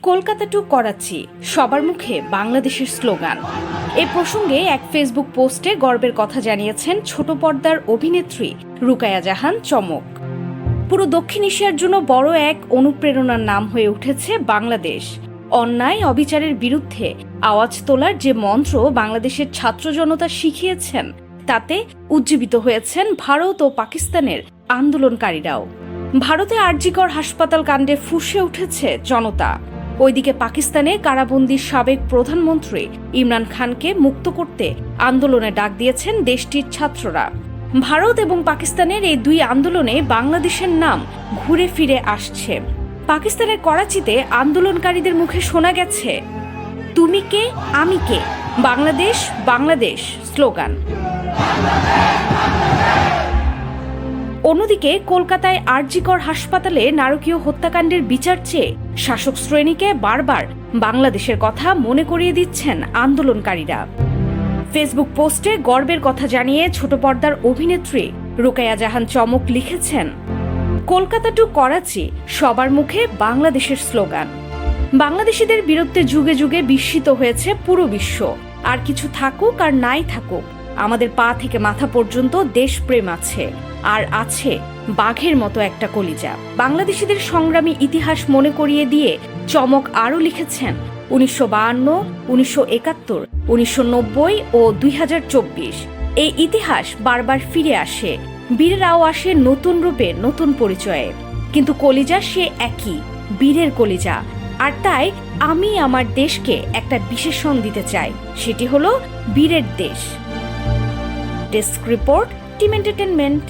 Kolkata two Karachi, সবার মুখে বাংলাদেশের স্লোগান। এ প্রসঙ্গে এক ফেসবুক পোস্টে গর্বের কথা জানিয়েছেন ছোট পর্দার অভিনেত্রী রুকায়া জাহান চমক। পুরো দক্ষিণ এশিয়ার জন্য বড় এক অনুপ্রেরণার নাম হয়ে উঠেছে বাংলাদেশ। অন্যায় অবিচারের বিরুদ্ধে আওয়াজ তোলার যে মন্ত্র বাংলাদেশের ছাত্র জনতা শিখিয়েছেন, তাতে উজ্জীবিত হয়েছেন ভারত ও পাকিস্তানের আন্দোলনকারীরাও। ভারতে আরজিকর হাসপাতাল কাণ্ডে ফুঁসে উঠেছে জনতা। ওইদিকে পাকিস্তানে কারাবন্দী সাবেক প্রধানমন্ত্রী ইমরান খানকে মুক্ত করতে আন্দোলনে ডাক দিয়েছেন দেশটির ছাত্ররা। ভারত এবং পাকিস্তানের এই দুই আন্দোলনে বাংলাদেশের নাম ঘুরে ফিরে আসছে। পাকিস্তানের করাচিতে আন্দোলনকারীদের মুখে শোনা গেছে তুমি কে আমি কে, বাংলাদেশ বাংলাদেশ স্লোগান। অন্যদিকে কলকাতায় আরজিকর হাসপাতালে নারকীয় হত্যাকাণ্ডের বিচার চেয়ে শাসক শ্রেণীকে বারবার বাংলাদেশের কথা মনে করিয়ে দিচ্ছেন আন্দোলনকারীরা। ফেসবুক পোস্টে গর্বের কথা জানিয়ে ছোট পর্দার অভিনেত্রী রুকায়া জাহান চমক লিখেছেন, কলকাতা টু করাচি, সবার মুখে বাংলাদেশের স্লোগান। বাংলাদেশিদের বীরত্বে যুগে যুগে বিস্মিত হয়েছে পুরো বিশ্ব। আর কিছু থাকুক আর নাই থাকুক, আমাদের পা থেকে মাথা পর্যন্ত দেশপ্রেম আছে, আর আছে বাঘের মতো একটা কলিজা। বাংলাদেশিদের সংগ্রামী ইতিহাস মনে করিয়ে দিয়ে চমক আরও লিখেছেন, 1952, 1971, 1990 ও 2024 এই ইতিহাস বারবার ফিরে আসে। বীরেরাও আসে নতুন রূপে, নতুন পরিচয়ে, কিন্তু কলিজা সে একই, বীরের কলিজা। আর তাই আমি আমার দেশকে একটা বিশেষণ দিতে চাই, সেটি হলো বীরের দেশ। Desk report, team entertainment.